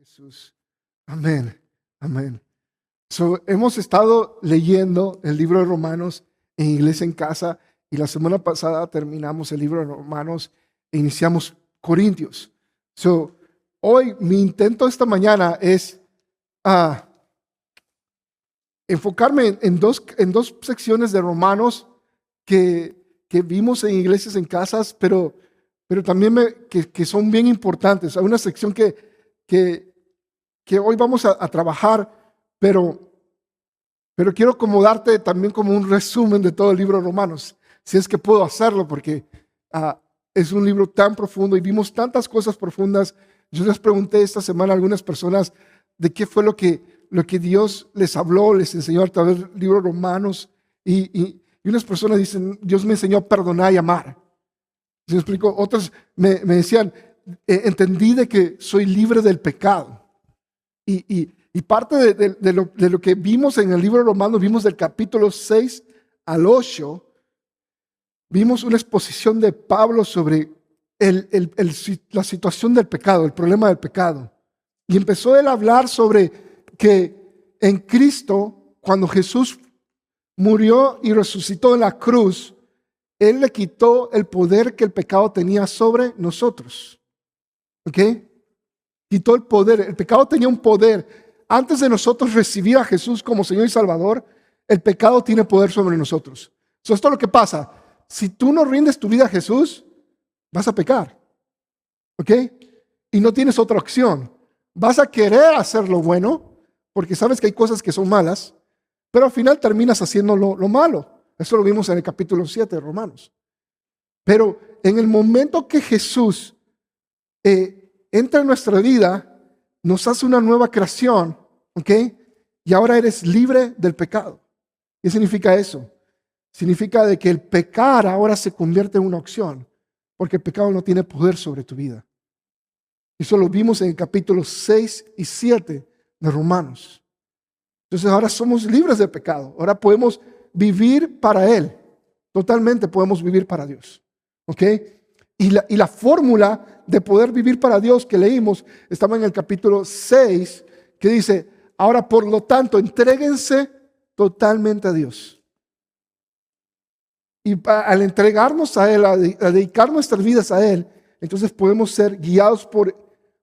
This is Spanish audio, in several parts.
Jesús. Amén. Amén. Hemos estado leyendo el libro de Romanos en Iglesia en Casa y la semana pasada terminamos el libro de Romanos e iniciamos Corintios. Hoy mi intento esta mañana es enfocarme en dos secciones de Romanos que vimos en Iglesias en Casas, pero también que son bien importantes. Hay una sección que hoy vamos a trabajar, pero quiero como darte también como un resumen de todo el libro de Romanos, si es que puedo hacerlo, porque es un libro tan profundo y vimos tantas cosas profundas. Yo les pregunté esta semana a algunas personas de qué fue lo que Dios les habló, les enseñó a través del libro de Romanos, y unas personas dicen: Dios me enseñó a perdonar y amar. ¿Se me explico? Otras me decían: entendí de que soy libre del pecado. Y parte de lo que vimos en el libro de Romanos, vimos del capítulo 6 al 8, vimos una exposición de Pablo sobre la situación del pecado, el problema del pecado. Y empezó él a hablar sobre que en Cristo, cuando Jesús murió y resucitó en la cruz, Él le quitó el poder que el pecado tenía sobre nosotros. ¿Ok? Quitó el poder. El pecado tenía un poder. Antes de nosotros recibir a Jesús como Señor y Salvador, el pecado tiene poder sobre nosotros. Esto es lo que pasa. Si tú no rindes tu vida a Jesús, vas a pecar. ¿Ok? Y no tienes otra opción. Vas a querer hacer lo bueno, porque sabes que hay cosas que son malas, pero al final terminas haciendo lo malo. Eso lo vimos en el capítulo 7 de Romanos. Pero en el momento que Jesús entra en nuestra vida, nos hace una nueva creación, ¿ok? Y ahora eres libre del pecado. ¿Qué significa eso? Significa de que el pecar ahora se convierte en una opción, porque el pecado no tiene poder sobre tu vida. Eso lo vimos en el capítulo 6 y 7 de Romanos. Entonces ahora somos libres del pecado. Ahora podemos vivir para Él. Totalmente podemos vivir para Dios. ¿Ok? Y la fórmula de poder vivir para Dios que leímos estaba en el capítulo 6, que dice: ahora por lo tanto, entréguense totalmente a Dios. Y al entregarnos a Él, a dedicar nuestras vidas a Él, entonces podemos ser guiados por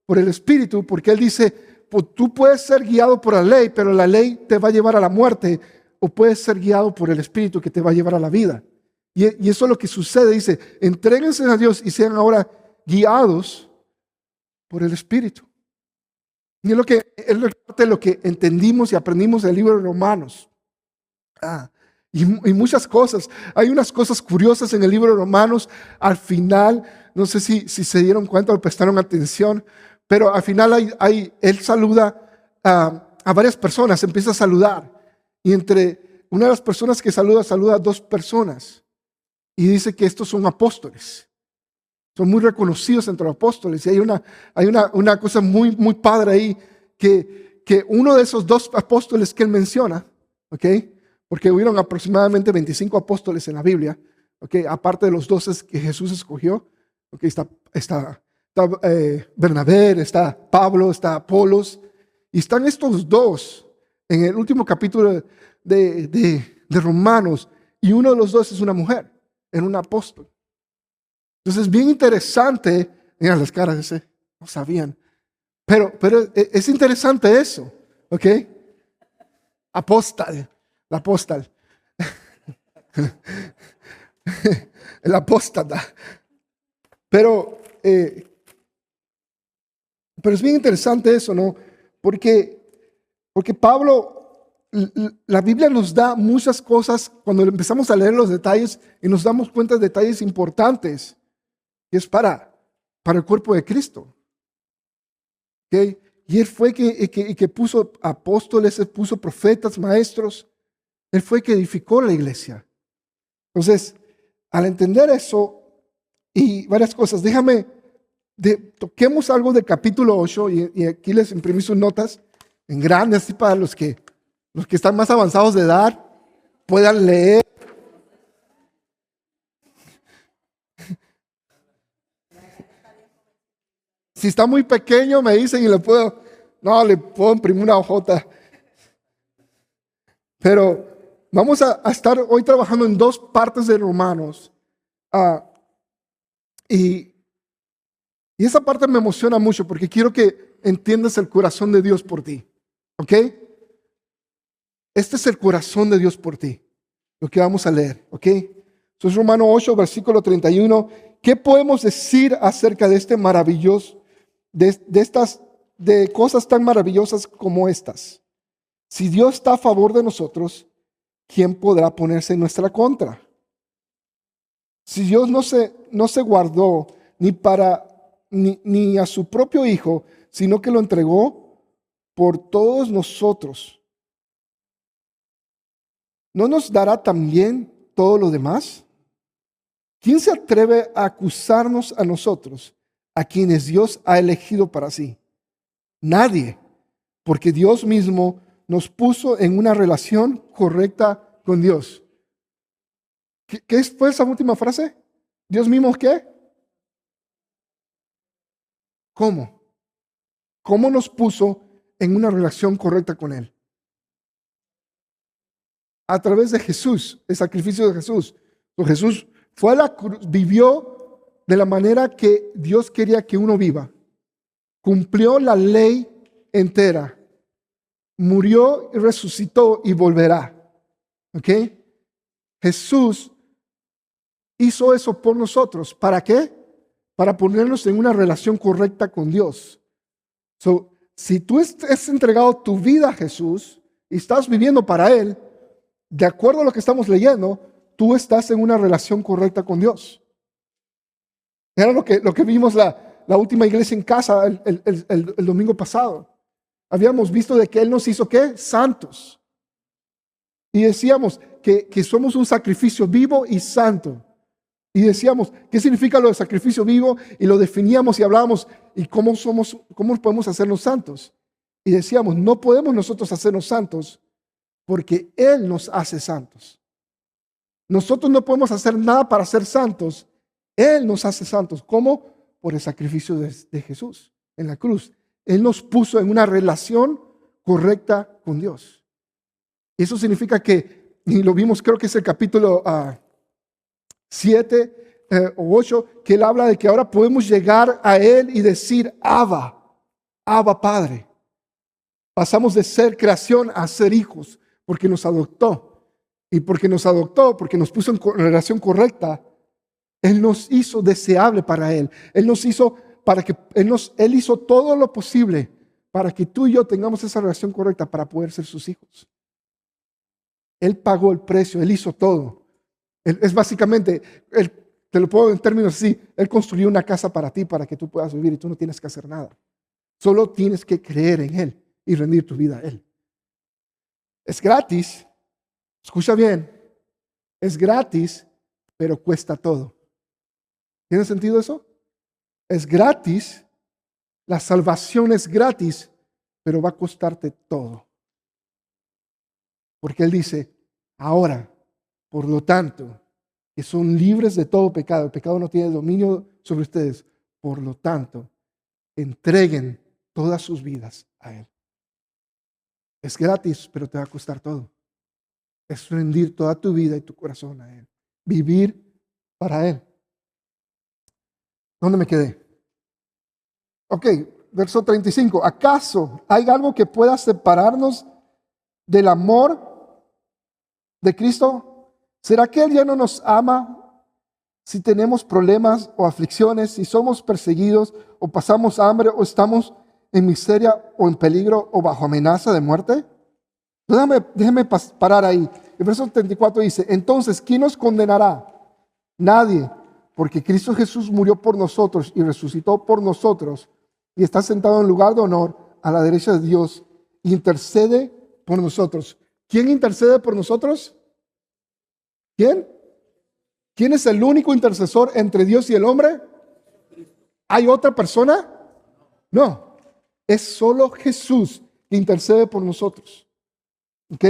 el Espíritu, porque Él dice: pues tú puedes ser guiado por la ley, pero la ley te va a llevar a la muerte, o puedes ser guiado por el Espíritu que te va a llevar a la vida. Y eso es lo que sucede. Dice: entréguense a Dios y sean ahora guiados por el Espíritu. Y es parte de lo que entendimos y aprendimos del libro de Romanos. Y muchas cosas. Hay unas cosas curiosas en el libro de Romanos. Al final, no sé si se dieron cuenta o prestaron atención, pero al final él saluda a varias personas, empieza a saludar. Y entre una de las personas que saluda a dos personas. Y dice que estos son apóstoles. Son muy reconocidos entre los apóstoles. Y hay una cosa muy, muy padre ahí, que uno de esos dos apóstoles que él menciona, ¿ok? Porque hubieron aproximadamente 25 apóstoles en la Biblia, ¿ok? Aparte de los 12 que Jesús escogió, ¿ok? Está Bernabé, está Pablo, está Apolos, y están estos dos en el último capítulo de Romanos, y uno de los dos es una mujer, en un apóstol. Entonces es bien interesante. Miren las caras ese, no sabían, pero es interesante eso, ¿ok? Apóstol, la apóstol. El apóstata. Pero es bien interesante eso, ¿no? Porque Pablo, la Biblia nos da muchas cosas cuando empezamos a leer los detalles y nos damos cuenta de detalles importantes, que es para el cuerpo de Cristo. ¿Okay? Y Él fue que puso apóstoles, Él puso profetas, maestros. Él fue que edificó la iglesia. Entonces, al entender eso y varias cosas, toquemos algo del capítulo 8 y aquí les imprimí sus notas en grande, así para los que están más avanzados de edad puedan leer. Si está muy pequeño me dicen y lo puedo No, le puedo imprimir una hojota. Pero vamos a estar hoy trabajando en dos partes de Romanos. Ah, y esa parte me emociona mucho porque quiero que entiendas el corazón de Dios por ti. ¿Ok? Este es el corazón de Dios por ti. Lo que vamos a leer. ¿Ok? Entonces, Romanos 8, versículo 31. ¿Qué podemos decir acerca de este maravilloso, de cosas tan maravillosas como estas? Si Dios está a favor de nosotros, ¿quién podrá ponerse en nuestra contra? Si Dios no se guardó ni a su propio Hijo, sino que lo entregó por todos nosotros, ¿no nos dará también todo lo demás? ¿Quién se atreve a acusarnos a nosotros, a quienes Dios ha elegido para sí? Nadie, porque Dios mismo nos puso en una relación correcta con Dios. ¿Qué fue esa última frase? ¿Dios mismo qué? ¿Cómo? ¿Cómo nos puso en una relación correcta con Él? A través de Jesús, el sacrificio de Jesús. Jesús fue a la cruz, vivió de la manera que Dios quería que uno viva. Cumplió la ley entera. Murió y resucitó y volverá. ¿Ok? Jesús hizo eso por nosotros. ¿Para qué? Para ponernos en una relación correcta con Dios. Si tú has entregado tu vida a Jesús y estás viviendo para Él, de acuerdo a lo que estamos leyendo, tú estás en una relación correcta con Dios. Era lo que vimos la última iglesia en casa el domingo pasado. Habíamos visto de que Él nos hizo ¿qué? Santos. Y decíamos que somos un sacrificio vivo y santo. Y decíamos, ¿qué significa lo de sacrificio vivo? Y lo definíamos y hablábamos, ¿y cómo podemos hacernos santos? Y decíamos, no podemos nosotros hacernos santos porque Él nos hace santos. Nosotros no podemos hacer nada para ser santos. Él nos hace santos. ¿Cómo? Por el sacrificio de Jesús en la cruz. Él nos puso en una relación correcta con Dios. Eso significa que, y lo vimos creo que es el capítulo 7 o 8, que Él habla de que ahora podemos llegar a Él y decir, Abba, Abba Padre. Pasamos de ser creación a ser hijos, porque nos adoptó. Y porque nos adoptó, porque nos puso en relación correcta, Él nos hizo deseable para Él. Él nos hizo para que Él hizo todo lo posible para que tú y yo tengamos esa relación correcta para poder ser sus hijos. Él pagó el precio, Él hizo todo. Es básicamente, te lo pongo en términos así, Él construyó una casa para ti, para que tú puedas vivir y tú no tienes que hacer nada. Solo tienes que creer en Él y rendir tu vida a Él. Es gratis, escucha bien, es gratis, pero cuesta todo. ¿Tiene sentido eso? Es gratis, la salvación es gratis, pero va a costarte todo. Porque Él dice, ahora, por lo tanto, que son libres de todo pecado, el pecado no tiene dominio sobre ustedes, por lo tanto, entreguen todas sus vidas a Él. Es gratis, pero te va a costar todo. Es rendir toda tu vida y tu corazón a Él. Vivir para Él. ¿Dónde me quedé? Ok, verso 35. ¿Acaso hay algo que pueda separarnos del amor de Cristo? ¿Será que Él ya no nos ama si tenemos problemas o aflicciones, si somos perseguidos o pasamos hambre o estamos en miseria o en peligro o bajo amenaza de muerte? Déjame parar ahí. El verso 34 dice, entonces, ¿quién nos condenará? Nadie, porque Cristo Jesús murió por nosotros y resucitó por nosotros y está sentado en lugar de honor a la derecha de Dios y intercede por nosotros. ¿Quién intercede por nosotros? ¿Quién? ¿Quién es el único intercesor entre Dios y el hombre? ¿Hay otra persona? No, es solo Jesús que intercede por nosotros. ¿Ok?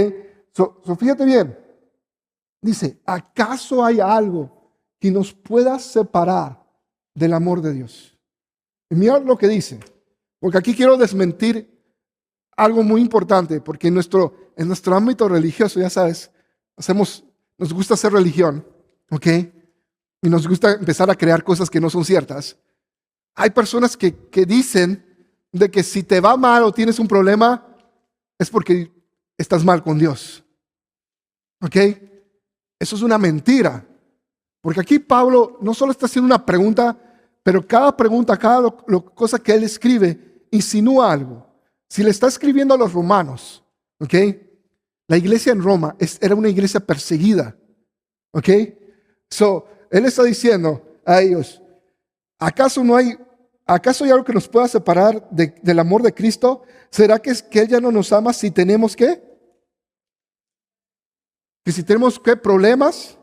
Fíjate bien. Dice, ¿acaso hay algo que nos pueda separar del amor de Dios? Y mira lo que dice, porque aquí quiero desmentir algo muy importante, porque en nuestro ámbito religioso, ya sabes, nos gusta hacer religión, ¿ok? Y nos gusta empezar a crear cosas que no son ciertas. Hay personas que dicen de que si te va mal o tienes un problema, es porque estás mal con Dios, ¿ok? Eso es una mentira, porque aquí Pablo no solo está haciendo una pregunta, pero cada pregunta, cada cosa que él escribe, insinúa algo. Si le está escribiendo a los romanos, ¿ok? La iglesia en Roma era una iglesia perseguida, ¿ok? Él está diciendo a ellos, ¿acaso hay algo que nos pueda separar del amor de Cristo? ¿Será que Él ya no nos ama si tenemos qué? Que si tenemos qué problemas,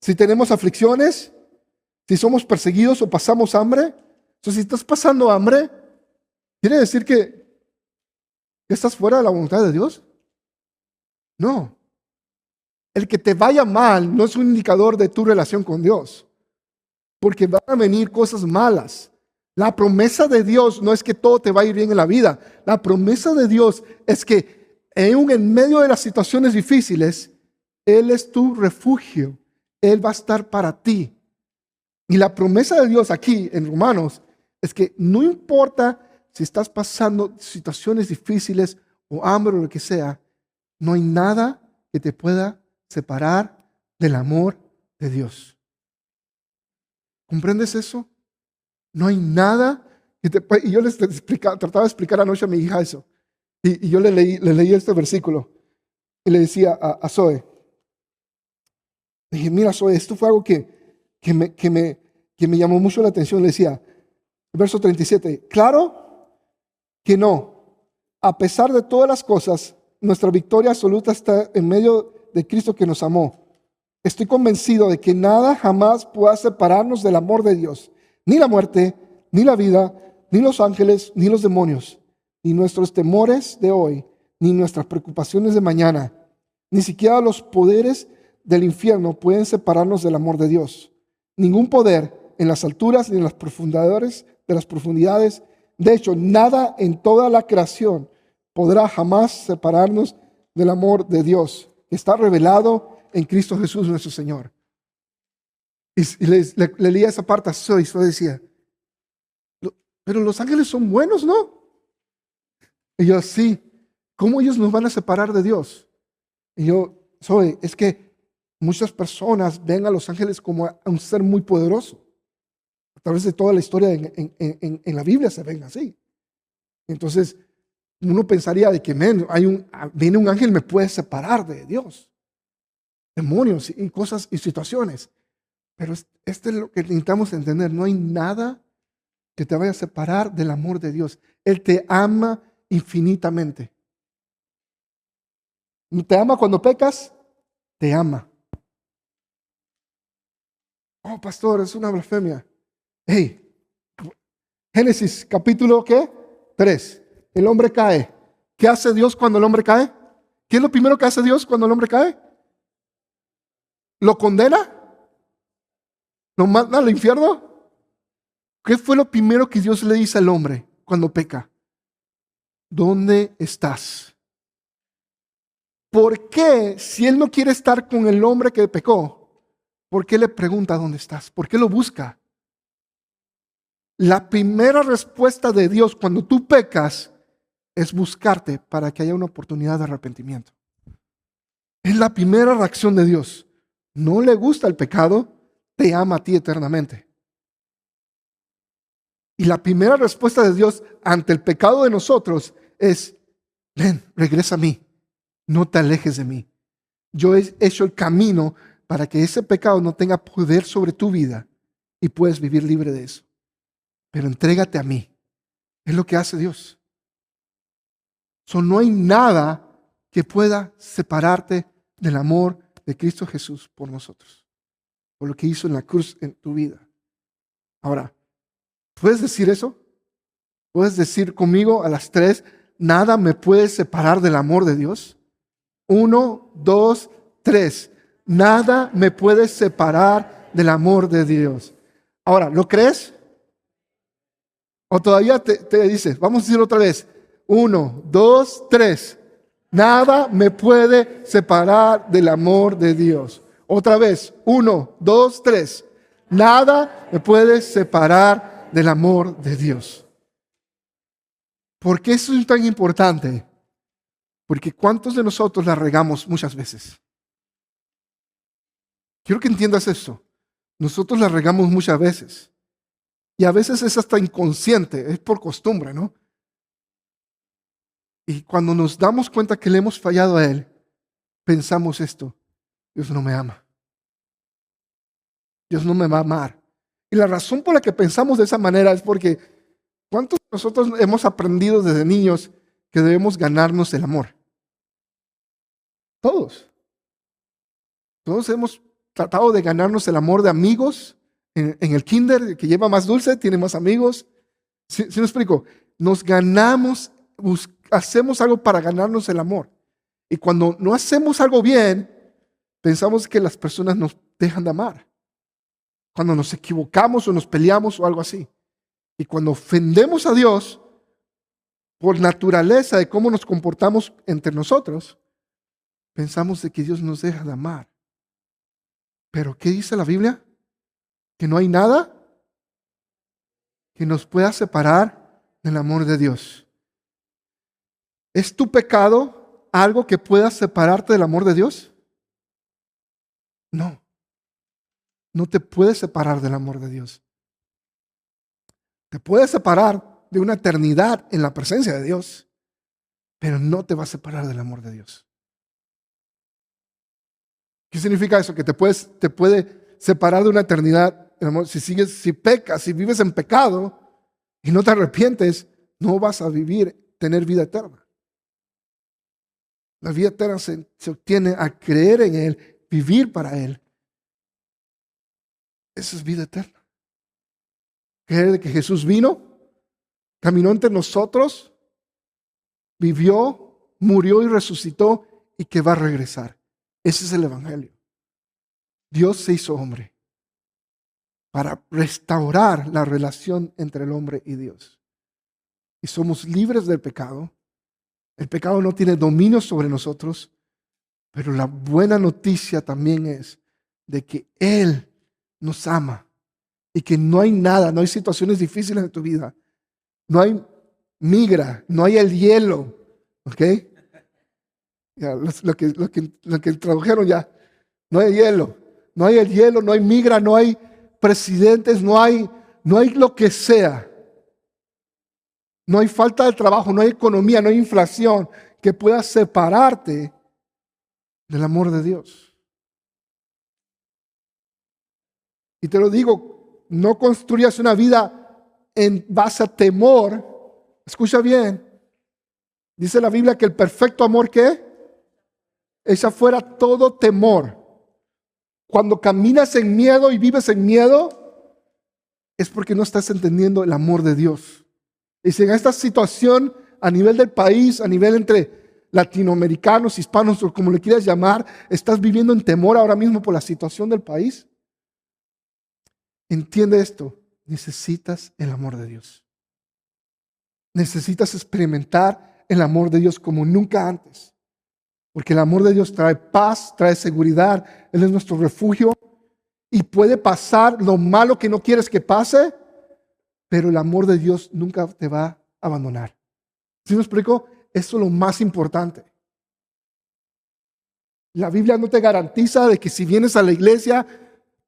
si tenemos aflicciones, si somos perseguidos o pasamos hambre. Entonces, si estás pasando hambre, ¿quiere decir que estás fuera de la voluntad de Dios? No. El que te vaya mal no es un indicador de tu relación con Dios, porque van a venir cosas malas. La promesa de Dios no es que todo te va a ir bien en la vida. La promesa de Dios es que en medio de las situaciones difíciles, Él es tu refugio. Él va a estar para ti. Y la promesa de Dios aquí en Romanos es que no importa si estás pasando situaciones difíciles o hambre o lo que sea, no hay nada que te pueda separar del amor de Dios. ¿Comprendes eso? No hay nada que te pueda... Y yo trataba de explicar anoche a mi hija eso. Y yo le leí este versículo y le decía a Zoe, dije, mira Zoe, esto fue algo que me llamó mucho la atención. Le decía, verso 37, claro que no. A pesar de todas las cosas, nuestra victoria absoluta está en medio de Cristo que nos amó. Estoy convencido de que nada jamás pueda separarnos del amor de Dios. Ni la muerte, ni la vida, ni los ángeles, ni los demonios, ni nuestros temores de hoy, ni nuestras preocupaciones de mañana, ni siquiera los poderes del infierno pueden separarnos del amor de Dios. Ningún poder en las alturas ni en las profundidades de las profundidades. De hecho, nada en toda la creación podrá jamás separarnos del amor de Dios, que está revelado en Cristo Jesús nuestro Señor. Y le leía esa parte a Zoe, y Zoe decía, pero los ángeles son buenos, ¿no? Y yo, sí. ¿Cómo ellos nos van a separar de Dios? Y yo, Zoe, es que muchas personas ven a los ángeles como a un ser muy poderoso. A través de toda la historia en la Biblia se ven así. Entonces, uno pensaría de que viene un ángel, me puede separar de Dios. Demonios y cosas y situaciones. Pero este es lo que necesitamos entender. No hay nada que te vaya a separar del amor de Dios. Él te ama infinitamente. ¿Te ama cuando pecas? Te ama. Oh, pastor, es una blasfemia. Hey, Génesis capítulo ¿qué? 3. El hombre cae. ¿Qué hace Dios cuando el hombre cae? ¿Qué es lo primero que hace Dios cuando el hombre cae? ¿Lo condena? ¿Lo manda al infierno? ¿Qué fue lo primero que Dios le dice al hombre cuando peca? ¿Dónde estás? ¿Por qué, si él no quiere estar con el hombre que pecó, por qué le pregunta dónde estás? ¿Por qué lo busca? La primera respuesta de Dios cuando tú pecas es buscarte para que haya una oportunidad de arrepentimiento. Es la primera reacción de Dios. No le gusta el pecado, te ama a ti eternamente. Y la primera respuesta de Dios ante el pecado de nosotros es, ven, regresa a mí, no te alejes de mí. Yo he hecho el camino para que ese pecado no tenga poder sobre tu vida y puedes vivir libre de eso. Pero entrégate a mí. Es lo que hace Dios. No hay nada que pueda separarte del amor de Cristo Jesús por nosotros, por lo que hizo en la cruz en tu vida. Ahora, ¿puedes decir eso? ¿Puedes decir conmigo a las 3, nada me puede separar del amor de Dios? 1, 2, 3. Nada me puede separar del amor de Dios. Ahora, ¿lo crees? ¿O todavía te dices? Vamos a decir otra vez. 1, 2, 3. Nada me puede separar del amor de Dios. Otra vez. 1, 2, 3. Nada me puede separar del amor de Dios. ¿Por qué eso es tan importante? Porque ¿cuántos de nosotros la regamos muchas veces? Quiero que entiendas eso. Nosotros la regamos muchas veces. Y a veces es hasta inconsciente, es por costumbre, ¿no? Y cuando nos damos cuenta que le hemos fallado a Él, pensamos esto: Dios no me ama. Dios no me va a amar. Y la razón por la que pensamos de esa manera es porque ¿cuántos de nosotros hemos aprendido desde niños que debemos ganarnos el amor? Todos. Todos hemos tratado de ganarnos el amor de amigos. En el kinder, el que lleva más dulce tiene más amigos. ¿Sí me explico? Nos ganamos, hacemos algo para ganarnos el amor. Y cuando no hacemos algo bien, pensamos que las personas nos dejan de amar. Cuando nos equivocamos o nos peleamos o algo así. Y cuando ofendemos a Dios, por naturaleza de cómo nos comportamos entre nosotros, pensamos de que Dios nos deja de amar. Pero ¿qué dice la Biblia? Que no hay nada que nos pueda separar del amor de Dios. ¿Es tu pecado algo que pueda separarte del amor de Dios? No. No te puedes separar del amor de Dios. Te puedes separar de una eternidad en la presencia de Dios, pero no te va a separar del amor de Dios. ¿Qué significa eso? Que te puede separar de una eternidad. Si pecas, si vives en pecado y no te arrepientes, no vas a tener vida eterna. La vida eterna se obtiene a creer en Él, vivir para Él. Esa es vida eterna. Creer de que Jesús vino, caminó entre nosotros, vivió, murió y resucitó y que va a regresar. Ese es el Evangelio. Dios se hizo hombre para restaurar la relación entre el hombre y Dios. Y somos libres del pecado. El pecado no tiene dominio sobre nosotros, pero la buena noticia también es de que Él nos ama y que no hay nada, no hay situaciones difíciles en tu vida. No hay migra, no hay el hielo, ¿ok? Ya, lo que tradujeron ya, no hay hielo, no hay el hielo, no hay migra, no hay presidentes, no hay lo que sea. No hay falta de trabajo, no hay economía, no hay inflación que pueda separarte del amor de Dios. Y te lo digo, no construyas una vida en base a temor. Escucha bien. Dice la Biblia que el perfecto amor, ¿qué? Echa fuera todo temor. Cuando caminas en miedo y vives en miedo, es porque no estás entendiendo el amor de Dios. Y si en esta situación a nivel del país, a nivel entre latinoamericanos, hispanos o como le quieras llamar, estás viviendo en temor ahora mismo por la situación del país, entiende esto, necesitas el amor de Dios. Necesitas experimentar el amor de Dios como nunca antes. Porque el amor de Dios trae paz, trae seguridad, Él es nuestro refugio y puede pasar lo malo que no quieres que pase, pero el amor de Dios nunca te va a abandonar. ¿Sí me explico? Eso es lo más importante. La Biblia no te garantiza de que si vienes a la iglesia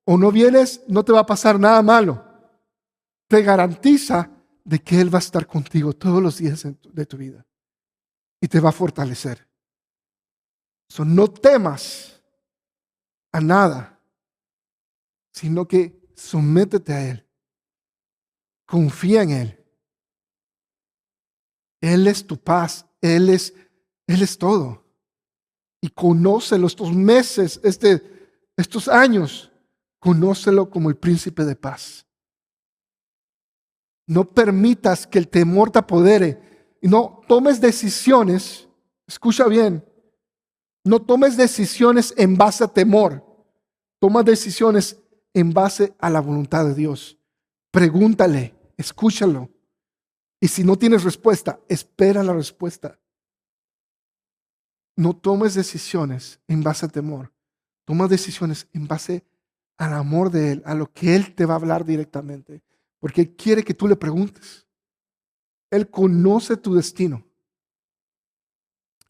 o no vienes, no te va a pasar nada malo. Te garantiza de que Él va a estar contigo todos los días de tu vida y te va a fortalecer. No temas a nada, sino que sométete a Él. Confía en Él. Él es tu paz. Él es todo. Y conócelo estos meses, estos años. Conócelo como el príncipe de paz. No permitas que el temor te apodere. Y no tomes decisiones. Escucha bien. No tomes decisiones en base a temor. Toma decisiones en base a la voluntad de Dios. Pregúntale, escúchalo Y si no tienes respuesta, espera la respuesta. No tomes decisiones en base a temor. Toma decisiones en base al amor de Él, a lo que Él te va a hablar directamente. Porque Él quiere que tú le preguntes. Él conoce tu destino.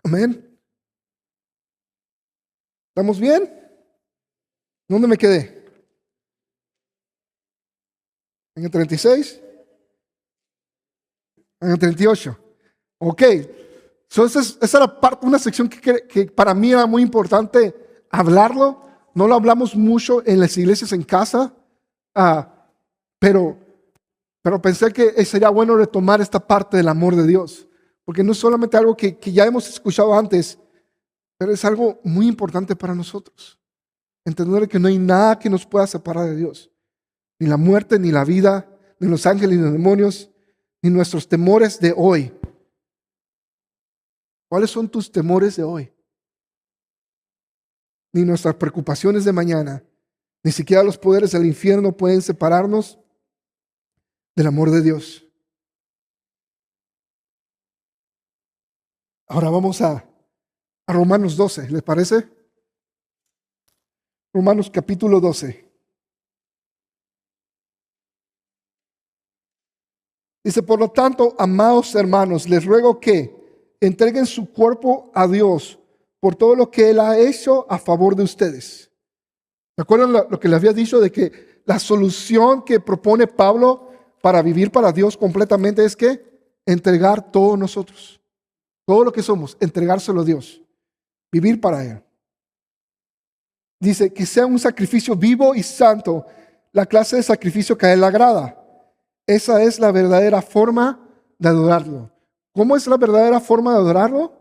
Amén. ¿Estamos bien? ¿Dónde me quedé? ¿En el 36? ¿En el 38? Ok. Entonces, esa era una sección que para mí era muy importante hablarlo. No lo hablamos mucho en las iglesias en casa, pero pensé que sería bueno retomar esta parte del amor de Dios, porque no es solamente algo que ya hemos escuchado antes, pero es algo muy importante para nosotros. Entender que no hay nada que nos pueda separar de Dios, ni la muerte, ni la vida, ni los ángeles, ni los demonios, ni nuestros temores de hoy. ¿Cuáles son tus temores de hoy? Ni nuestras preocupaciones de mañana, ni siquiera los poderes del infierno pueden separarnos del amor de Dios. Ahora vamos a Romanos 12, ¿les parece? Romanos capítulo 12. Dice, por lo tanto, amados hermanos, les ruego que entreguen su cuerpo a Dios por todo lo que Él ha hecho a favor de ustedes. ¿Se acuerdan lo que les había dicho de que la solución que propone Pablo para vivir para Dios completamente es que entregar todo nosotros, todo lo que somos, entregárselo a Dios, vivir para Él? Dice que sea un sacrificio vivo y santo, la clase de sacrificio que a Él le agrada. Esa es la verdadera forma de adorarlo. ¿Cómo es la verdadera forma de adorarlo?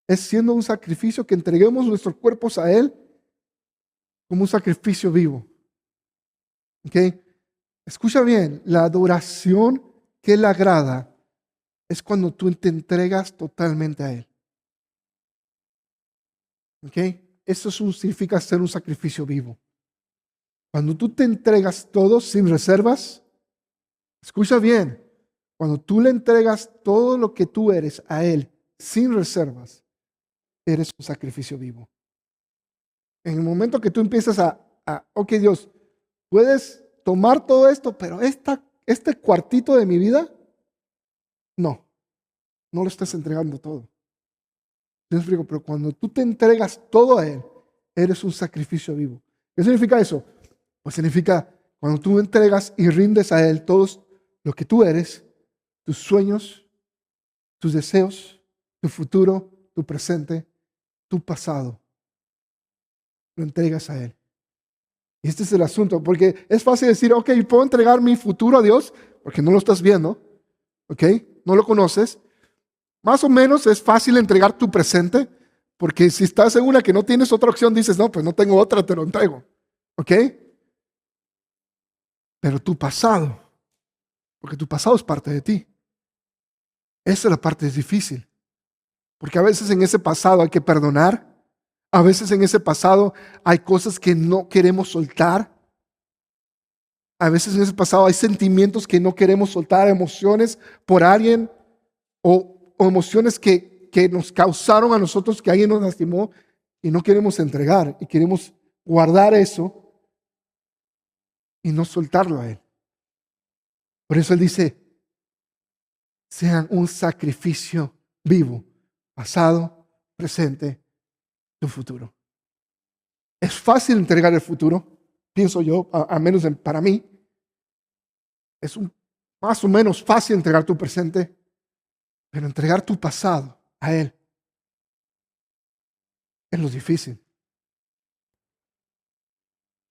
Es siendo un sacrificio que entreguemos nuestros cuerpos a Él como un sacrificio vivo. ¿Ok? Escucha bien, la adoración que le agrada es cuando tú te entregas totalmente a Él. ¿Ok? Eso significa ser un sacrificio vivo. Cuando tú te entregas todo sin reservas, escucha bien, cuando tú le entregas todo lo que tú eres a Él sin reservas, eres un sacrificio vivo. En el momento que tú empiezas ok Dios, puedes tomar todo esto, pero este cuartito de mi vida, no lo estás entregando todo. Yo digo, pero cuando tú te entregas todo a Él, eres un sacrificio vivo. ¿Qué significa eso? Pues significa cuando tú entregas y rindes a Él todo lo que tú eres, tus sueños, tus deseos, tu futuro, tu presente, tu pasado, lo entregas a Él. Y este es el asunto, porque es fácil decir, ok, puedo entregar mi futuro a Dios, porque no lo estás viendo, ok, no lo conoces. Más o menos es fácil entregar tu presente, porque si estás segura que no tienes otra opción, dices, no, pues no tengo otra, te lo entrego, ok. Pero tu pasado, porque tu pasado es parte de ti. Esa es la parte difícil, porque a veces en ese pasado hay que perdonar, a veces en ese pasado hay cosas que no queremos soltar, a veces en ese pasado hay sentimientos que no queremos soltar, emociones por alguien o emociones que nos causaron a nosotros, que alguien nos lastimó y no queremos entregar y queremos guardar eso y no soltarlo a Él. Por eso Él dice, sean un sacrificio vivo, pasado, presente, tu futuro. Es fácil entregar el futuro, pienso yo, a menos para mí. Es más o menos fácil entregar tu presente, pero entregar tu pasado a Él es lo difícil.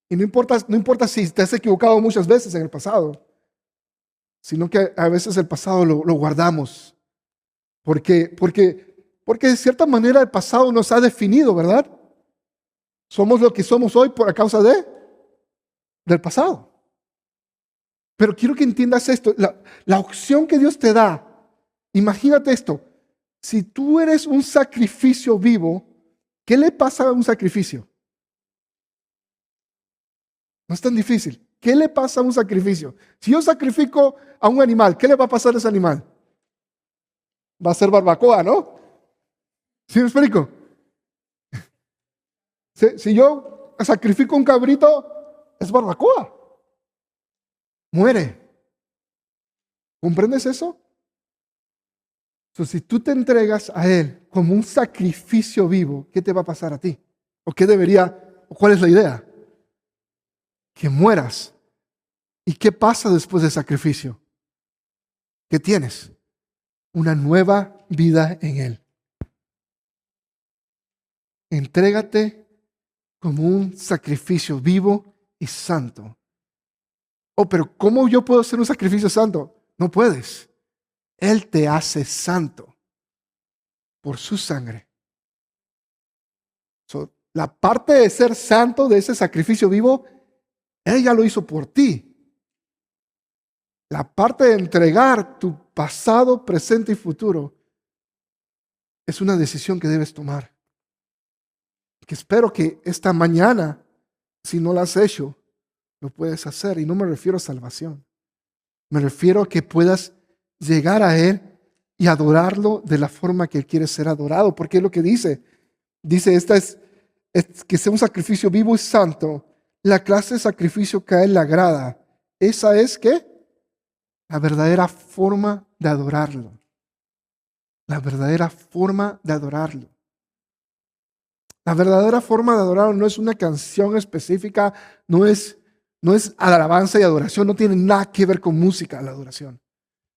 Y no importa si te has equivocado muchas veces en el pasado, sino que a veces el pasado lo guardamos. Porque de cierta manera el pasado nos ha definido, ¿verdad? Somos lo que somos hoy por causa del pasado. Pero quiero que entiendas esto, la opción que Dios te da. Imagínate esto, si tú eres un sacrificio vivo, ¿qué le pasa a un sacrificio? No es tan difícil. ¿Qué le pasa a un sacrificio? Si yo sacrifico a un animal, ¿qué le va a pasar a ese animal? Va a ser barbacoa, ¿no? ¿Sí me explico? Si yo sacrifico un cabrito, es barbacoa. Muere. ¿Comprendes eso? Si tú te entregas a Él como un sacrificio vivo, ¿qué te va a pasar a ti? ¿O qué debería, o cuál es la idea? Que mueras. ¿Y qué pasa después del sacrificio? ¿Qué tienes? Una nueva vida en Él. Entrégate como un sacrificio vivo y santo. Oh, pero ¿cómo yo puedo hacer un sacrificio santo? No puedes. Él te hace santo por su sangre. La parte de ser santo, de ese sacrificio vivo, Él ya lo hizo por ti. La parte de entregar tu pasado, presente y futuro es una decisión que debes tomar. Que espero que esta mañana, si no la has hecho, lo puedes hacer. Y no me refiero a salvación. Me refiero a que puedas llegar a Él y adorarlo de la forma que Él quiere ser adorado. Porque es lo que dice. Dice, esta es que sea un sacrificio vivo y santo. La clase de sacrificio que a Él le agrada. Esa es, ¿qué? La verdadera forma de adorarlo. La verdadera forma de adorarlo. La verdadera forma de adorarlo no es una canción específica, no es alabanza y adoración, no tiene nada que ver con música la adoración.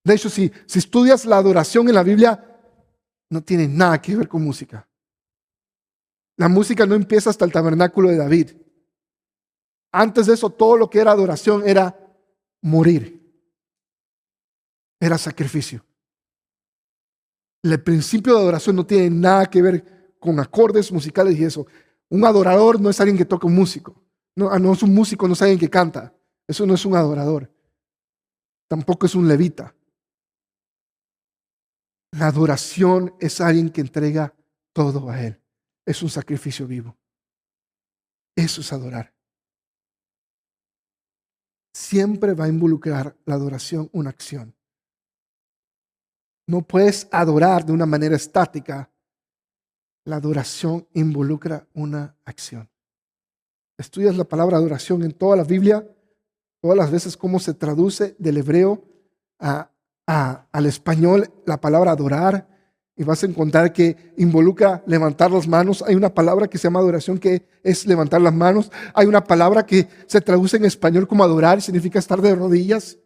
De hecho, si estudias la adoración en la Biblia, no tiene nada que ver con música. La música no empieza hasta el tabernáculo de David. Antes de eso, todo lo que era adoración era morir. Era sacrificio. El principio de adoración no tiene nada que ver con acordes musicales y eso. Un adorador no es alguien que toca un músico. No es un músico, no es alguien que canta. Eso no es un adorador. Tampoco es un levita. La adoración es alguien que entrega todo a Él. Es un sacrificio vivo. Eso es adorar. Siempre va a involucrar la adoración una acción. No puedes adorar de una manera estática. La adoración involucra una acción. Estudias la palabra adoración en toda la Biblia, todas las veces cómo se traduce del hebreo al español la palabra adorar, y vas a encontrar que involucra levantar las manos. Hay una palabra que se llama adoración que es levantar las manos. Hay una palabra que se traduce en español como adorar y significa estar de rodillas.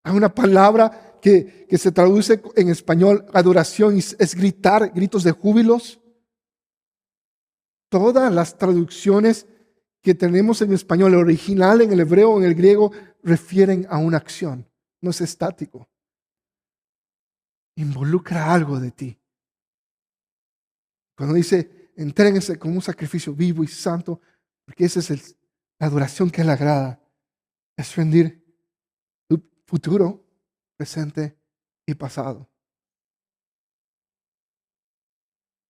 Hay una palabra que se traduce en español adoración y es gritar, gritos de júbilos. Todas las traducciones que tenemos en español, el original, en el hebreo, en el griego, refieren a una acción. No es estático. Involucra algo de ti. Cuando dice, entréguense como un sacrificio vivo y santo, porque esa es la adoración que le agrada. Es rendir tu futuro, presente y pasado.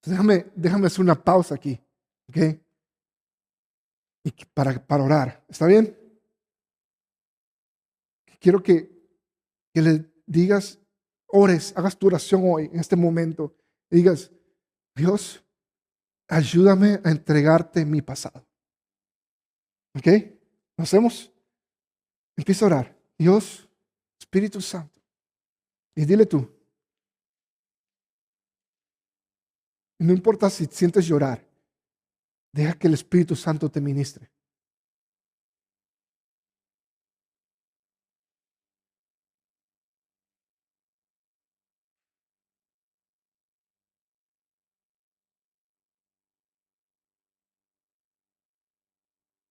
Entonces, déjame hacer una pausa aquí. ¿Ok? Y para orar. ¿Está bien? Quiero que le digas, ores, hagas tu oración hoy, en este momento. Y digas, Dios, ayúdame a entregarte mi pasado. ¿Ok? ¿Lo hacemos? Empieza a orar. Dios, Espíritu Santo. Y dile tú. No importa si sientes llorar. Deja que el Espíritu Santo te ministre.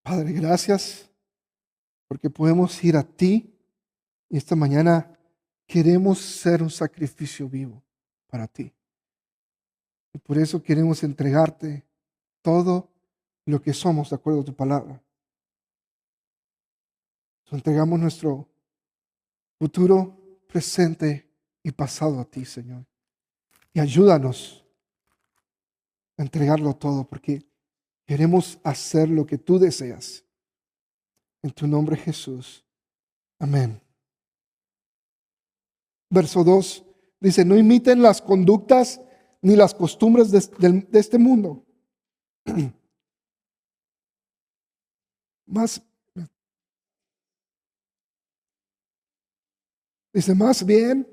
Padre, gracias porque podemos ir a ti y esta mañana queremos ser un sacrificio vivo para ti. Y por eso queremos entregarte todo lo que somos de acuerdo a tu palabra. Entregamos nuestro futuro, presente y pasado a ti, Señor. Y ayúdanos a entregarlo todo porque queremos hacer lo que tú deseas. En tu nombre, Jesús. Amén. Verso 2 dice, no imiten las conductas ni las costumbres de este mundo. Más, dice, más bien,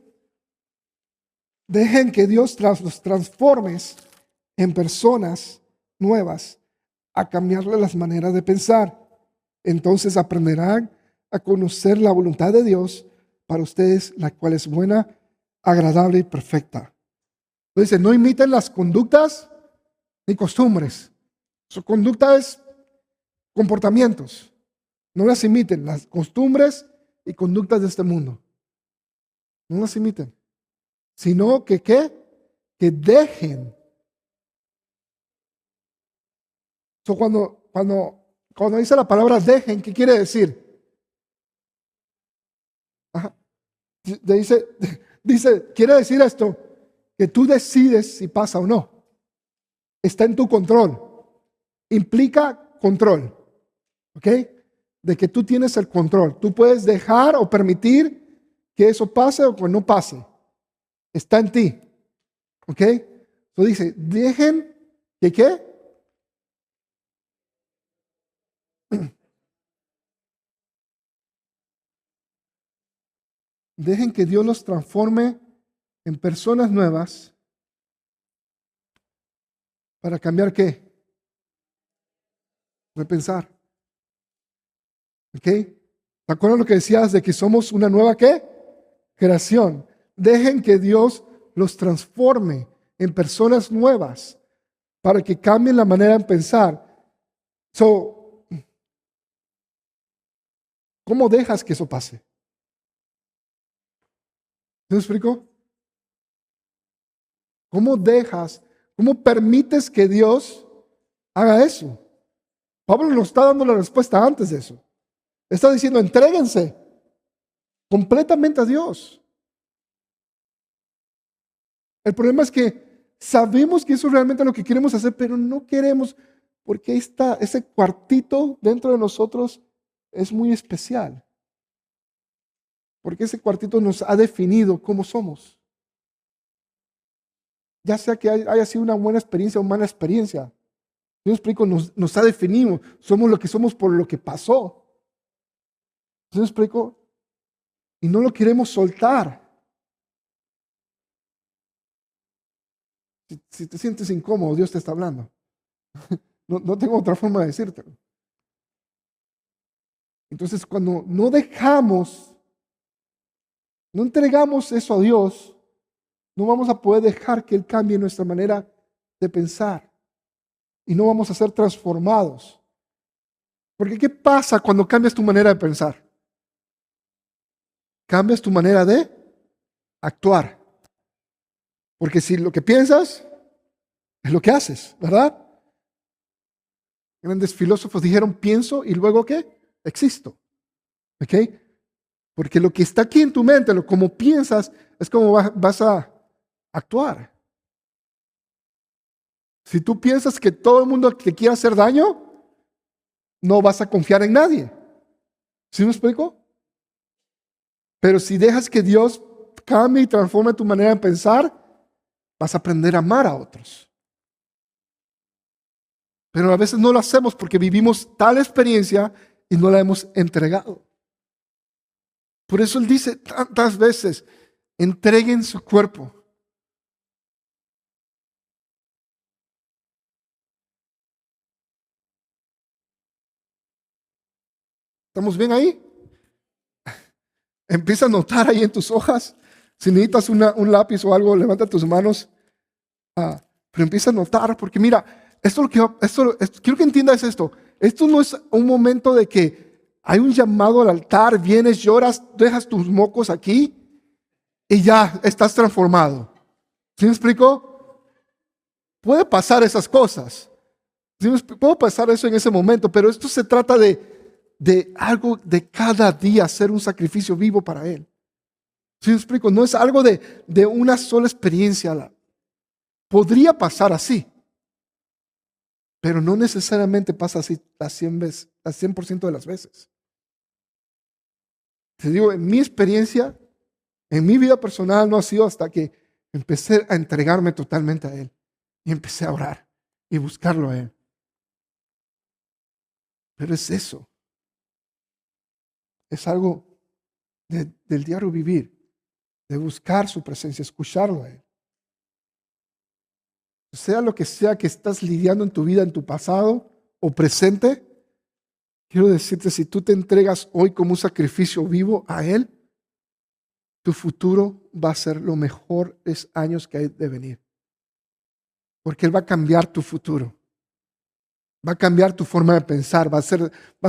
dejen que Dios los transforme en personas nuevas, a cambiarle las maneras de pensar. Entonces aprenderán a conocer la voluntad de Dios para ustedes, la cual es buena, agradable y perfecta. Entonces, no imiten las conductas ni costumbres. Su conducta es comportamientos. No las imiten, las costumbres y conductas de este mundo. No las imiten. Sino que, ¿qué? Que dejen. So, cuando dice la palabra dejen, ¿qué quiere decir? Ajá. Quiere decir esto, que tú decides si pasa o no. Está en tu control. Implica control. ¿Ok? De que tú tienes el control. Tú puedes dejar o permitir que eso pase o que no pase. Está en ti. ¿Ok? Entonces dice, dejen que ¿qué? Dejen que Dios los transforme en personas nuevas para cambiar ¿qué? De pensar. ¿Ok? ¿Te acuerdas lo que decías de que somos una nueva ¿qué? Creación. Dejen que Dios los transforme en personas nuevas para que cambien la manera de pensar. So, ¿cómo dejas que eso pase? ¿Me explico? ¿Cómo permites que Dios haga eso? Pablo nos está dando la respuesta antes de eso. Está diciendo, entréguense completamente a Dios. El problema es que sabemos que eso es realmente lo que queremos hacer, pero no queremos porque ese cuartito dentro de nosotros es muy especial. Porque ese cuartito nos ha definido cómo somos. Ya sea que haya sido una buena experiencia o mala experiencia. Yo explico, nos ha definido. Somos lo que somos por lo que pasó. ¿Sí me explico? Y no lo queremos soltar. Si te sientes incómodo, Dios te está hablando. No tengo otra forma de decírtelo. Entonces, cuando no entregamos eso a Dios, no vamos a poder dejar que Él cambie nuestra manera de pensar. Y no vamos a ser transformados. Porque ¿qué pasa cuando cambias tu manera de pensar? Cambias tu manera de actuar. Porque si lo que piensas es lo que haces, ¿verdad? Grandes filósofos dijeron pienso y luego ¿qué? Existo. ¿Ok? Porque lo que está aquí en tu mente, como piensas, es como vas a actuar. Si tú piensas que todo el mundo te quiere hacer daño, no vas a confiar en nadie. ¿Sí me explico? Pero si dejas que Dios cambie y transforme tu manera de pensar, vas a aprender a amar a otros. Pero a veces no lo hacemos porque vivimos tal experiencia y no la hemos entregado. Por eso Él dice tantas veces, entreguen su cuerpo. ¿Estamos bien ahí? Empieza a notar ahí en tus hojas. Si necesitas un lápiz o algo, levanta tus manos. Pero empieza a notar, porque mira, quiero que entiendas esto. Esto no es un momento de que hay un llamado al altar, vienes, lloras, dejas tus mocos aquí y ya estás transformado. ¿Sí me explico? Puede pasar esas cosas. Puede pasar eso en ese momento, pero esto se trata de algo de cada día, hacer un sacrificio vivo para Él. ¿Sí me explico? No es algo de una sola experiencia. Podría pasar así, pero no necesariamente pasa así las 100% de las veces. te digo, en mi experiencia, en mi vida personal no ha sido hasta que empecé a entregarme totalmente a Él y empecé a orar y buscarlo a Él. Pero es eso. Es algo del diario vivir, de buscar su presencia, escucharlo a Él. Sea lo que sea que estás lidiando en tu vida, en tu pasado o presente, quiero decirte, si tú te entregas hoy como un sacrificio vivo a Él, tu futuro va a ser los mejores años que hay de venir. Porque Él va a cambiar tu futuro. Va a cambiar tu forma de pensar. Vas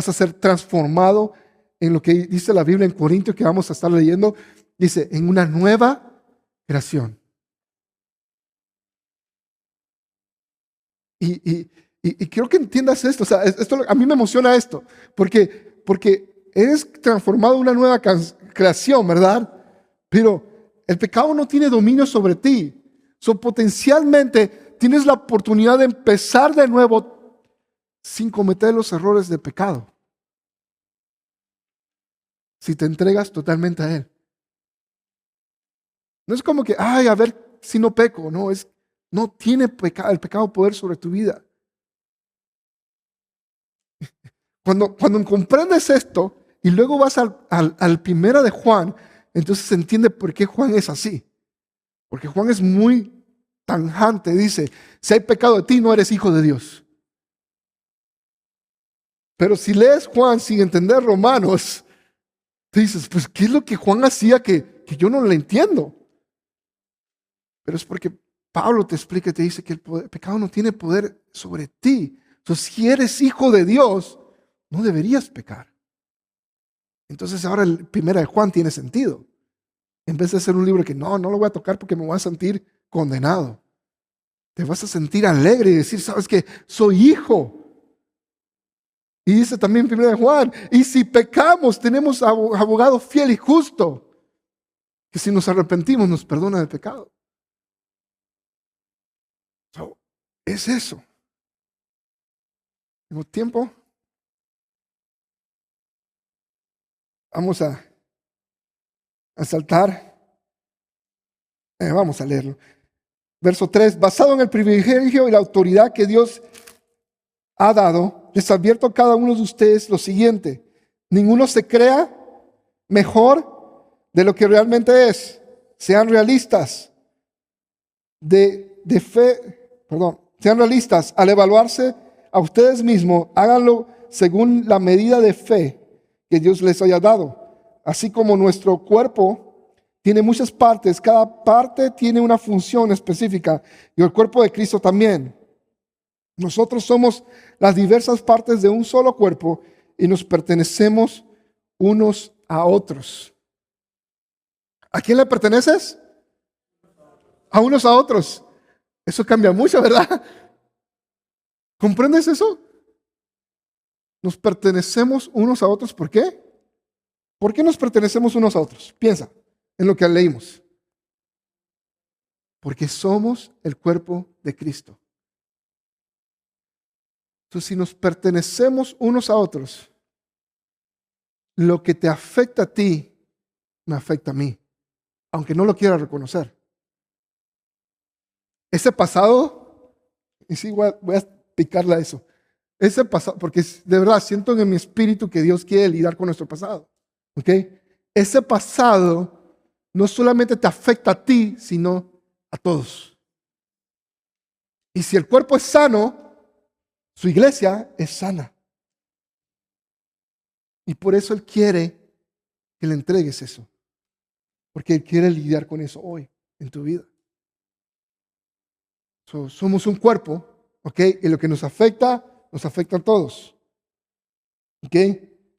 a ser transformado en lo que dice la Biblia en Corintios, que vamos a estar leyendo. Dice, en una nueva creación. Y quiero que entiendas esto. O sea, a mí me emociona esto. Porque eres transformado en una nueva creación, ¿verdad? Pero el pecado no tiene dominio sobre ti. Potencialmente tienes la oportunidad de empezar de nuevo sin cometer los errores de pecado. Si te entregas totalmente a Él. No es como que, a ver si no peco. No tiene el pecado poder sobre tu vida. Cuando comprendes esto y luego vas al primera de Juan, entonces se entiende por qué Juan es así. Porque Juan es muy tajante. Dice, si hay pecado de ti, no eres hijo de Dios. Pero si lees Juan sin entender Romanos, te dices, pues, ¿qué es lo que Juan hacía que yo no le entiendo? Pero es porque Pablo te explica y te dice que el pecado no tiene poder sobre ti. Entonces, si eres hijo de Dios, no deberías pecar. Entonces ahora el primera de Juan tiene sentido. En vez de ser un libro que no lo voy a tocar porque me voy a sentir condenado. Te vas a sentir alegre y decir, ¿sabes qué? Soy hijo. Y dice también primera de Juan, y si pecamos, tenemos abogado fiel y justo, que si nos arrepentimos nos perdona del pecado. Es eso. ¿Tengo tiempo? Vamos a saltar. Vamos a leerlo. Verso 3. Basado en el privilegio y la autoridad que Dios ha dado, les advierto a cada uno de ustedes lo siguiente. Ninguno se crea mejor de lo que realmente es. Sean realistas. Sean realistas al evaluarse a ustedes mismos. Háganlo según la medida de fe que Dios les haya dado. Así como nuestro cuerpo tiene muchas partes, cada parte tiene una función específica, y el cuerpo de Cristo también. Nosotros somos las diversas partes de un solo cuerpo y nos pertenecemos unos a otros. ¿A quién le perteneces? A unos a otros. Eso cambia mucho, ¿verdad? ¿Comprendes eso? Nos pertenecemos unos a otros. ¿Por qué? ¿Por qué nos pertenecemos unos a otros? Piensa en lo que leímos. Porque somos el cuerpo de Cristo. Entonces, si nos pertenecemos unos a otros, lo que te afecta a ti, me afecta a mí, aunque no lo quiera reconocer. Ese pasado, y sí, voy a picarle a eso. Ese pasado, porque de verdad siento en mi espíritu que Dios quiere lidiar con nuestro pasado. ¿Ok? Ese pasado no solamente te afecta a ti, sino a todos. Y si el cuerpo es sano, su iglesia es sana. Y por eso Él quiere que le entregues eso. Porque Él quiere lidiar con eso hoy, en tu vida. Somos un cuerpo, ¿ok? Y lo que nos afecta a todos. ¿Ok?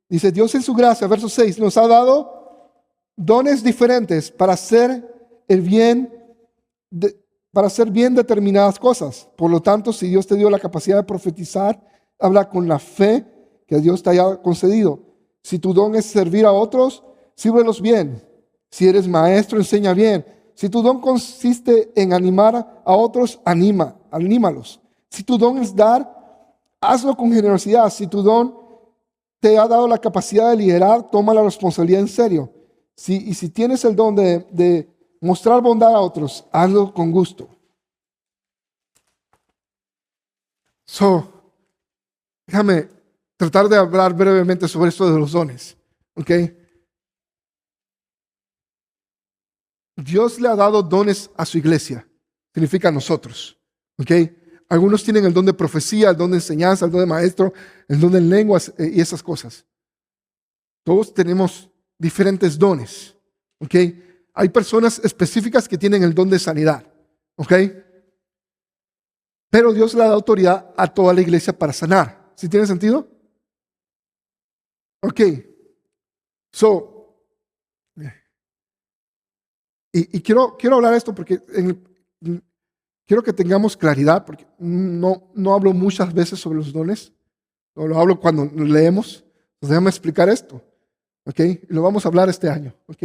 Dice, Dios en su gracia, verso 6, nos ha dado dones diferentes para hacer bien determinadas cosas. Por lo tanto, si Dios te dio la capacidad de profetizar, habla con la fe que Dios te haya concedido. Si tu don es servir a otros, sírvelos bien. Si eres maestro, enseña bien. Si tu don consiste en animar a otros, anímalos. Si tu don es dar, hazlo con generosidad. Si tu don te ha dado la capacidad de liderar, toma la responsabilidad en serio. Y si tienes el don de mostrar bondad a otros, hazlo con gusto. Déjame tratar de hablar brevemente sobre esto de los dones. ¿Ok? Dios le ha dado dones a su iglesia. Significa a nosotros. ¿Ok? Algunos tienen el don de profecía, el don de enseñanza, el don de maestro, el don de lenguas y esas cosas. Todos tenemos diferentes dones. ¿Ok? Hay personas específicas que tienen el don de sanidad. ¿Ok? Pero Dios le da autoridad a toda la iglesia para sanar. ¿Sí tiene sentido? Ok. Y quiero hablar de esto porque quiero que tengamos claridad, porque no hablo muchas veces sobre los dones. Lo hablo cuando leemos. Entonces déjame explicar esto. ¿Ok? Y lo vamos a hablar este año. ¿Ok?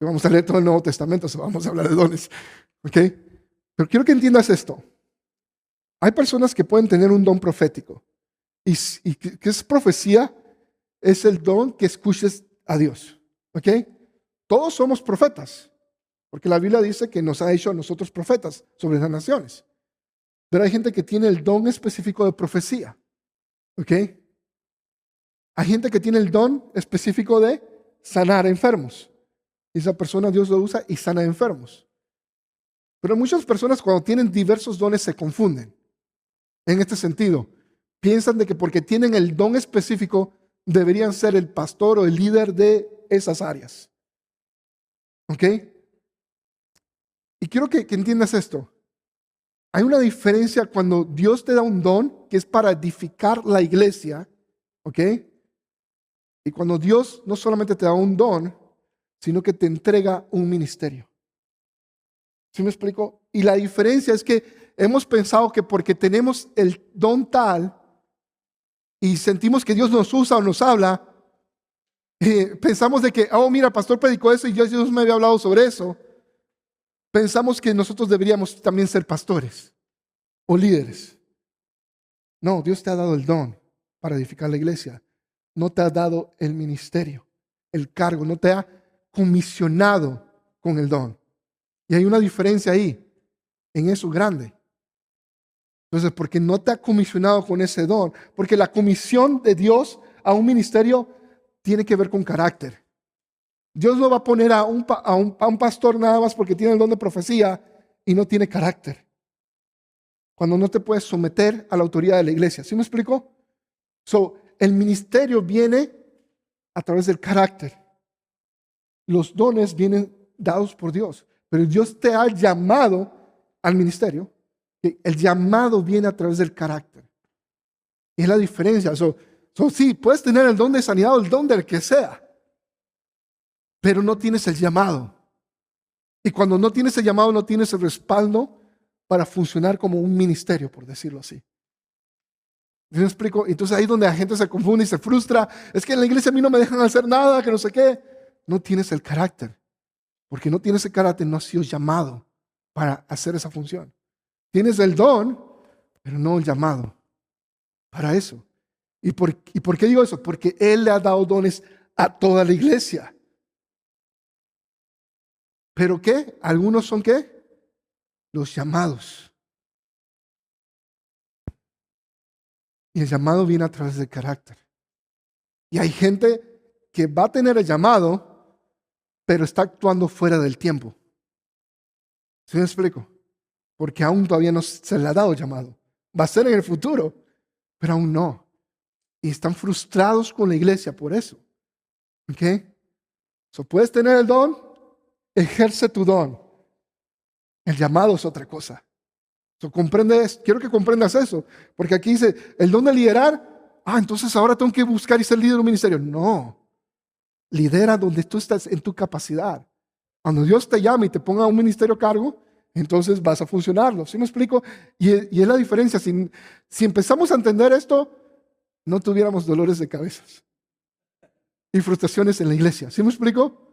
Vamos a leer todo el Nuevo Testamento, vamos a hablar de dones. ¿Ok? Pero quiero que entiendas esto. Hay personas que pueden tener un don profético. Y que es profecía, es el don que escuches a Dios. ¿Ok? Todos somos profetas. Porque la Biblia dice que nos ha hecho a nosotros profetas sobre las naciones. Pero hay gente que tiene el don específico de profecía. ¿Ok? Hay gente que tiene el don específico de sanar enfermos. Y esa persona Dios lo usa y sana enfermos. Pero muchas personas cuando tienen diversos dones se confunden. En este sentido, piensan de que porque tienen el don específico deberían ser el pastor o el líder de esas áreas. ¿Ok? Y quiero que entiendas esto. Hay una diferencia cuando Dios te da un don que es para edificar la iglesia. ¿Ok? Y cuando Dios no solamente te da un don, sino que te entrega un ministerio. ¿Sí me explico? Y la diferencia es que hemos pensado que porque tenemos el don tal y sentimos que Dios nos usa o nos habla, pensamos de que, oh, mira, el pastor predicó eso y Dios me había hablado sobre eso. Pensamos que nosotros deberíamos también ser pastores o líderes. No, Dios te ha dado el don para edificar la iglesia. No te ha dado el ministerio, el cargo, no te ha comisionado con el don. Y hay una diferencia ahí, en eso grande. Entonces, porque no te ha comisionado con ese don, porque la comisión de Dios a un ministerio tiene que ver con carácter. Dios no va a poner a un pastor nada más porque tiene el don de profecía y no tiene carácter. Cuando no te puedes someter a la autoridad de la iglesia. ¿Sí me explico? El ministerio viene a través del carácter. Los dones vienen dados por Dios, pero Dios te ha llamado al ministerio. El llamado viene a través del carácter. Y es la diferencia. Sí, puedes tener el don de sanidad o el don del que sea, pero no tienes el llamado. Y cuando no tienes el llamado, no tienes el respaldo para funcionar como un ministerio, por decirlo así. ¿Me explico? Entonces ahí es donde la gente se confunde y se frustra. Es que en la iglesia a mí no me dejan hacer nada, que no sé qué. No tienes el carácter. Porque no tienes el carácter, no has sido llamado para hacer esa función. Tienes el don, pero no el llamado para eso. ¿Y por qué digo eso? Porque Él le ha dado dones a toda la iglesia. ¿Pero qué? ¿Algunos son qué? Los llamados. Y el llamado viene a través del carácter. Y hay gente que va a tener el llamado, pero está actuando fuera del tiempo. ¿Sí me explico? Porque aún todavía no se le ha dado llamado. Va a ser en el futuro, pero aún no. Y están frustrados con la iglesia por eso. ¿Ok? Puedes tener el don, ejerce tu don. El llamado es otra cosa. Quiero que comprendas eso. Porque aquí dice, el don de liderar, entonces ahora tengo que buscar y ser líder de un ministerio. No. Lidera donde tú estás en tu capacidad. Cuando Dios te llama y te ponga un ministerio a cargo, entonces vas a funcionarlo. ¿Sí me explico? Y es la diferencia. Si empezamos a entender esto, no tuviéramos dolores de cabezas y frustraciones en la iglesia. ¿Sí me explico?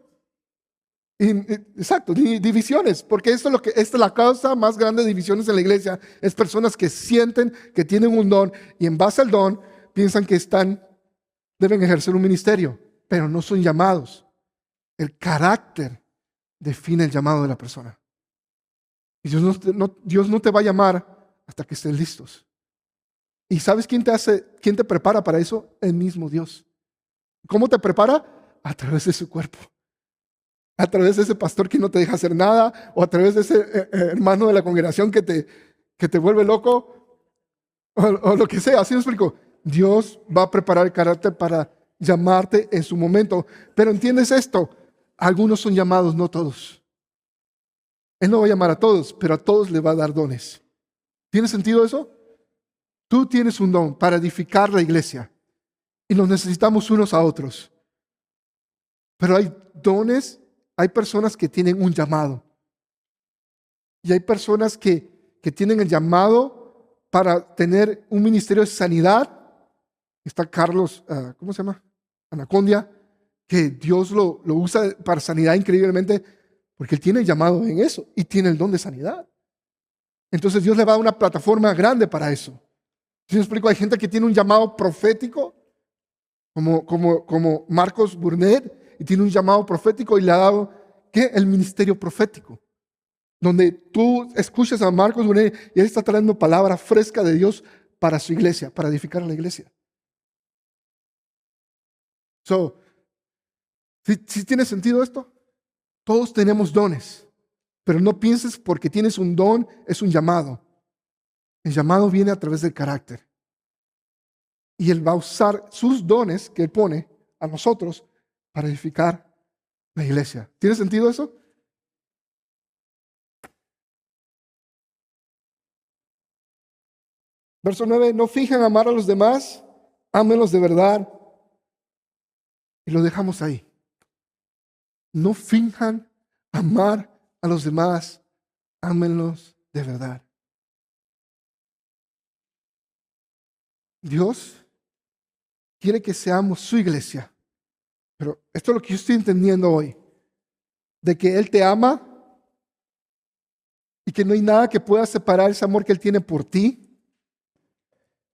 Exacto, divisiones, porque esta es la causa más grande de divisiones en la iglesia. Es personas que sienten que tienen un don y en base al don piensan que están deben ejercer un ministerio, pero no son llamados. El carácter define el llamado de la persona. Y Dios no te va a llamar hasta que estén listos. ¿Y sabes quién te prepara para eso? El mismo Dios. ¿Cómo te prepara? A través de su cuerpo. A través de ese pastor que no te deja hacer nada, o a través de ese hermano de la congregación que te vuelve loco, o lo que sea. Así me explico. Dios va a preparar el carácter para llamarte en su momento. Pero entiendes esto, algunos son llamados, no todos. Él no va a llamar a todos, pero a todos le va a dar dones. ¿Tiene sentido eso? Tú tienes un don para edificar la iglesia y nos necesitamos unos a otros. Pero hay dones, hay personas que tienen un llamado. Y hay personas que tienen el llamado para tener un ministerio de sanidad. Está Carlos, ¿cómo se llama? Anacondia, que Dios lo usa para sanidad increíblemente, porque él tiene el llamado en eso y tiene el don de sanidad. Entonces Dios le va a dar una plataforma grande para eso. ¿Sí me explico? Hay gente que tiene un llamado profético, como Marcos Burnett, y tiene un llamado profético y le ha dado, ¿qué? El ministerio profético. Donde tú escuchas a Marcos Burnett y él está trayendo palabra fresca de Dios para su iglesia, para edificar a la iglesia. ¿Sí tiene sentido esto? Todos tenemos dones, pero no pienses porque tienes un don, es un llamado. El llamado viene a través del carácter. Y Él va a usar sus dones que Él pone a nosotros para edificar la iglesia. ¿Tiene sentido eso? Verso 9, no fijan amar a los demás, ámenlos de verdad. Y lo dejamos ahí. No finjan amar a los demás, ámenlos de verdad. Dios quiere que seamos su iglesia. Pero esto es lo que yo estoy entendiendo hoy. De que Él te ama y que no hay nada que pueda separar ese amor que Él tiene por ti.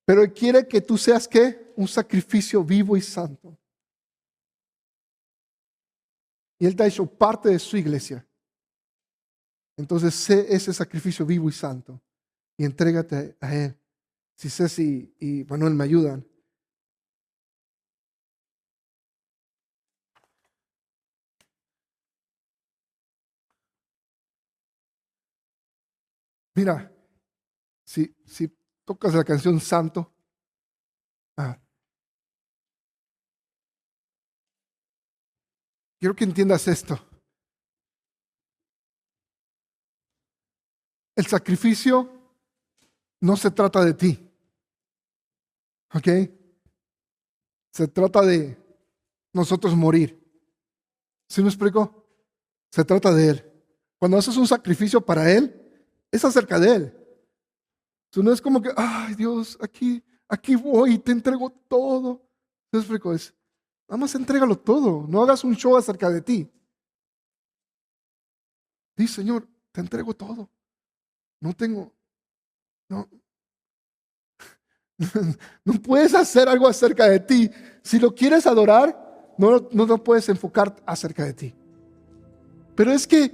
Pero Él quiere que tú seas, ¿qué? Un sacrificio vivo y santo. Y Él te ha hecho parte de su iglesia. Entonces sé ese sacrificio vivo y santo. Y entrégate a Él. Si Ceci y Manuel me ayudan. Mira, si tocas la canción Santo, quiero que entiendas esto. El sacrificio no se trata de ti. ¿Ok? Se trata de nosotros morir. ¿Sí me explico? Se trata de Él. Cuando haces un sacrificio para Él, es acerca de Él. Tú no es como que, ay Dios, aquí voy y te entrego todo. ¿Sí me explico? Nada más entrégalo todo. No hagas un show acerca de ti. Di, Señor, te entrego todo. No puedes hacer algo acerca de ti. Si lo quieres adorar, no puedes enfocar acerca de ti. Pero es que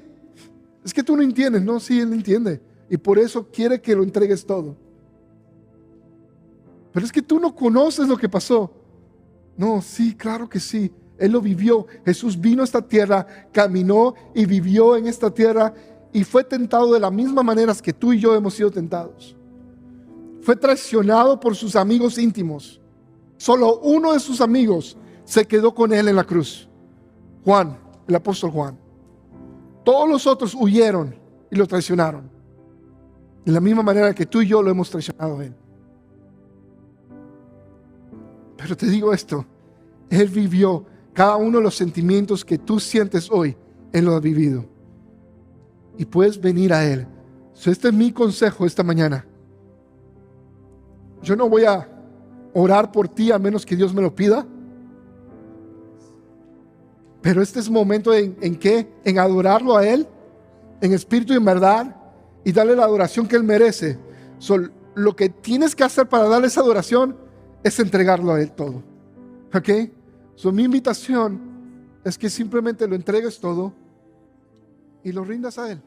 tú no entiendes. No, sí, Él entiende. Y por eso quiere que lo entregues todo. Pero es que tú no conoces lo que pasó. No, sí, claro que sí. Él lo vivió. Jesús vino a esta tierra, caminó y vivió en esta tierra y fue tentado de las mismas maneras que tú y yo hemos sido tentados. Fue traicionado por sus amigos íntimos. Solo uno de sus amigos se quedó con él en la cruz. Juan, el apóstol Juan. Todos los otros huyeron y lo traicionaron. De la misma manera que tú y yo lo hemos traicionado a él. Pero te digo esto, Él vivió cada uno de los sentimientos que tú sientes hoy, Él lo ha vivido. Y puedes venir a Él. Este es mi consejo esta mañana. Yo no voy a orar por ti a menos que Dios me lo pida. Pero este es el momento en adorarlo a Él, en espíritu y en verdad, y darle la adoración que Él merece. Lo que tienes que hacer para darle esa adoración es entregarlo a Él todo. ¿Ok? So, mi invitación es que simplemente lo entregues todo y lo rindas a Él.